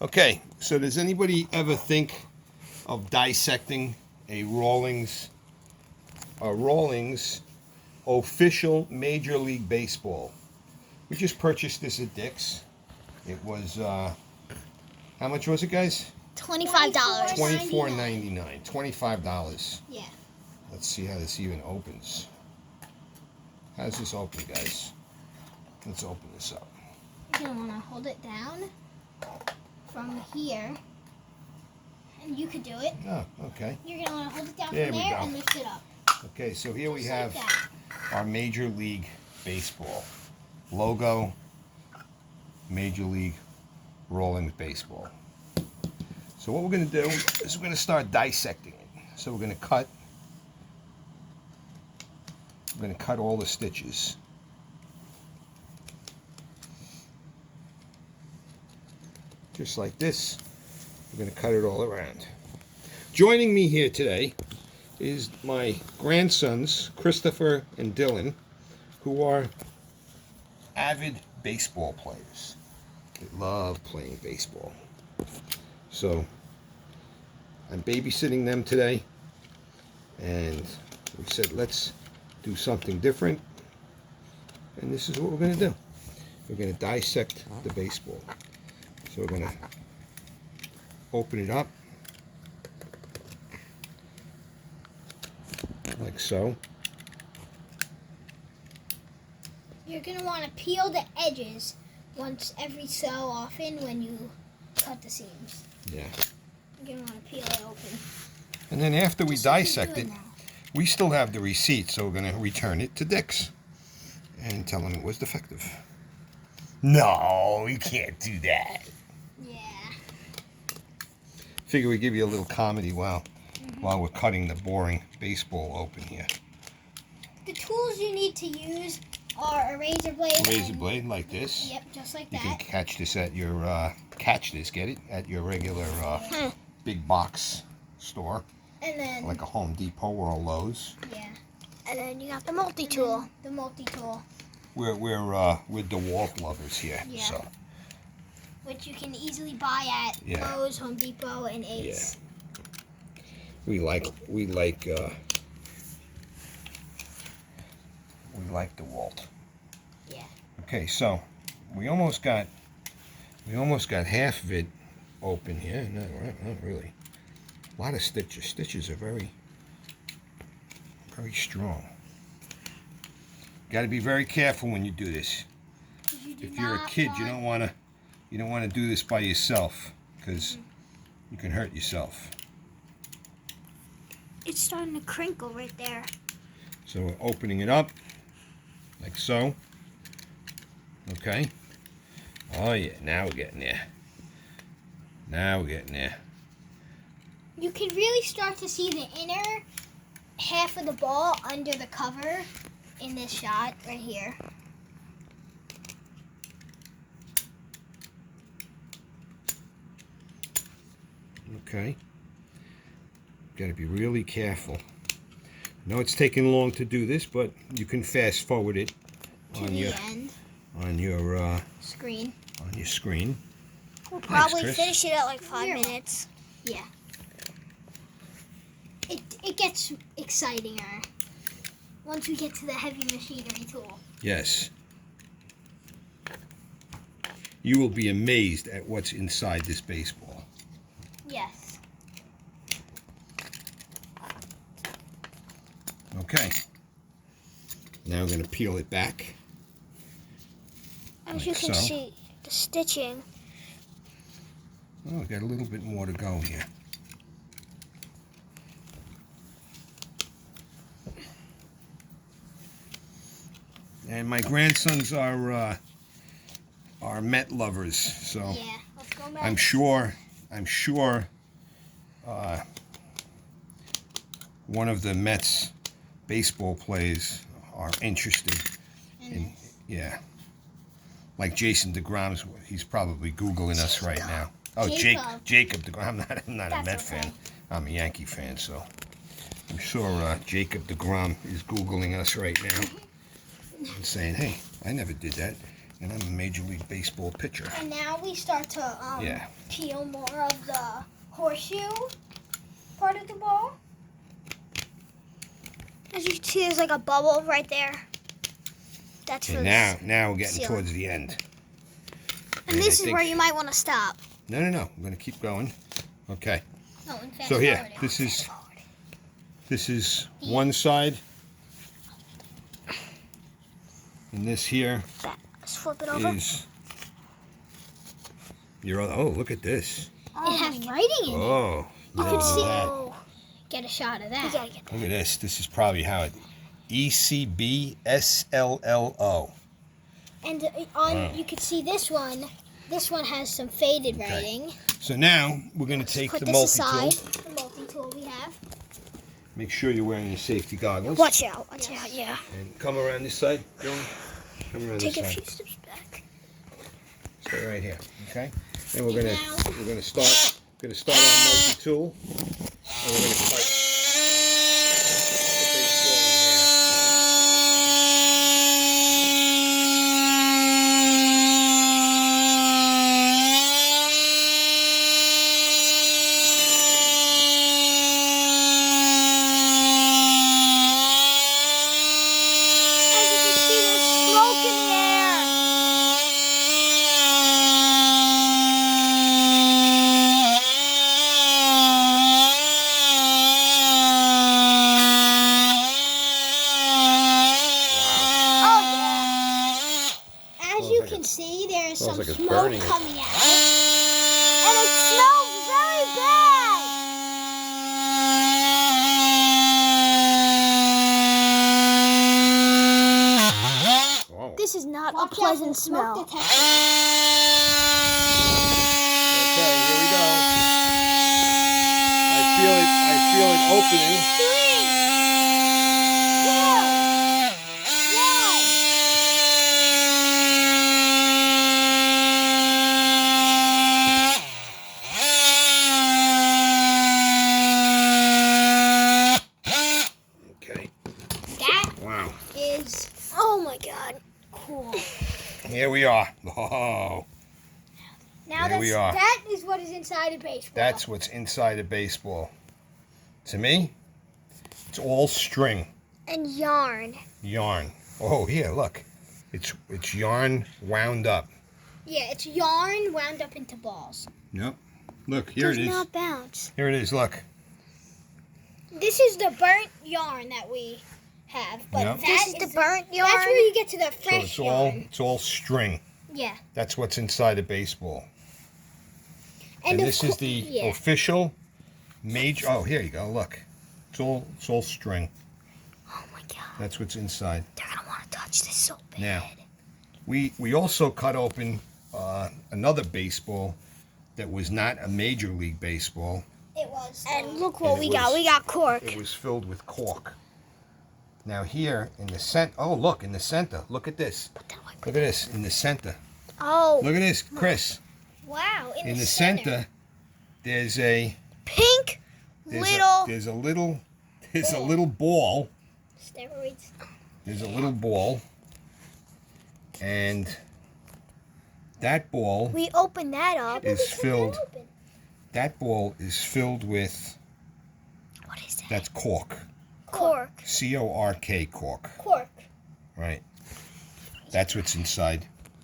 Okay, so does anybody ever think of dissecting a Rawlings official Major League Baseball? We just purchased this at Dick's. It was how much was it, guys? $25. $24.99. $25. Yeah. Let's see how this even opens. How does this open, guys? Let's open this up. You're gonna wanna hold it down from here, and you could do it. Oh, okay. You're gonna wanna hold it down There from we there go. and lift it up. Okay, so here we Just have like that. our Major League Baseball logo. Major League Rawlings Baseball. So what we're going to do is we're going to start dissecting it. So we're going to cut. We're going to cut all the stitches. Just like this. We're going to cut it all around. Joining me here today is my grandsons, Christopher and Dylan, who are avid baseball players. They love playing baseball. So I'm babysitting them today, and we said let's do something different, and this is what we're going to do. We're going to dissect the baseball. So we're going to open it up like so. You're gonna want to peel the edges once every so often when you cut the seams. Yeah. You're gonna want to peel it open. And then after we Just like you're dissect it, doing now. we still have the receipt, so we're going to return it to Dick's and tell them it was defective. No, we can't do that. Yeah. Figure we give you a little comedy while we're cutting the boring baseball open here. The tools you need to use are a razor blade. Razor blade like this. Yep, just like You can that. catch this at your get it at your regular big box store, And then like a Home Depot or a Lowe's. yeah. And then you got the multi-tool. The multi-tool, We're DeWalt lovers here, Yeah. so which you can easily buy at Yeah. Lowe's, Home Depot, and Ace. we like DeWalt. Yeah. Okay, so we almost got half of it open here. No, not really. A lot of stitches. Stitches are very strong. Got to be very careful when you do this. If you're a kid, you don't want to do this by yourself, because you can hurt yourself. It's starting to crinkle right there. So we're opening it up like so. Okay. Oh yeah, now we're getting there. Now we're getting there. You can really start to see the inner half of the ball under the cover in this shot right here. Okay. Got to be really careful. I know it's taking long to do this, but you can fast forward it To on the your end screen. screen. We'll probably Chris. finish it at like 5 You're welcome. minutes. Yeah. It gets excitinger once we get to the heavy machinery tool. Yes. You will be amazed at what's inside this baseball. Yes. Okay. Now we're going to peel it back. As Like you can so. see, the stitching. Oh, we got a little bit more to go here. And my grandsons are Met lovers, so Yeah. Let's go back. I'm sure one of the Mets baseball players are interested in, yeah. Like Jason DeGrom's, he's probably Googling us right now. Oh, Jacob DeGrom. I'm not a That's Met okay. fan. I'm a Yankee fan, so I'm sure Jacob DeGrom is Googling us right now and saying, hey, I never did that. And I'm a Major League Baseball pitcher. And now we start to Yeah. peel more of the horseshoe part of the ball. As you can see, there's like a bubble right there. That's for Okay, now we're getting seal. towards the end. And this is where you might want to stop. No. I'm going to keep going. Okay. Oh, and fast So here, forwarding. this is one side. And this here Let's flip it over. is your other. Oh, look at this. It has writing in it. Oh, You look can at see. that. Get a shot of We that. gotta get that. Look at this. This is probably how it. ECBSLLO. And on, Wow. you can see this one. This one has some faded writing. So now we're going to take put the this multi-tool. aside. The multi-tool we have. Make sure you're wearing your safety goggles. Watch out, yeah. And come around this side, Dylan. Come around Take this a side. few steps back. Stay right here, okay? And we're gonna start our multi-tool, and we're gonna cut the baseball in As you can see, there's smoke in the air. Oh yeah. As you can see, there is Smells some like it's smoke burning it. coming out. And it smells very bad. Whoa. This is not Watch a out pleasant for smoke smell. detector. Okay, here we go. I feel it opening. 3, 2, 1. Okay. That Wow. is Oh my god. cool. Here we are. Oh, Now There we are. that is what is inside a baseball. that's what's inside a baseball. To me, it's all string. And yarn. Yarn. Oh, here, look. It's yarn wound up. Yeah, it's yarn wound up into balls. Yep. Look, here Does it is. not bounce. Here it is, look. This is the burnt yarn that we have, but Yep. that This is the burnt yarn. That's where you get to the So fresh yarn. it's all string. Yeah, That's what's inside a baseball. And of this is cour- the yeah. official major. Oh, here you go. Look. It's all string. Oh my god. That's what's inside. They're gonna want to touch this so bad. Now, we also cut open another baseball that was not a Major League Baseball. It was. And look what And we it got. was- We got cork. It was filled with cork. Now here in the center. Oh, look in the center. Look at this. Put that away. Look at this in the center. Oh, Look at this, Chris. Wow, In the center, there's a pink little. there's a little ball. Steroids. There's a little ball, and that ball We opened that up. is filled. That ball is filled with. What is that? That's cork. Cork. CORK cork. Cork. Right. That's what's inside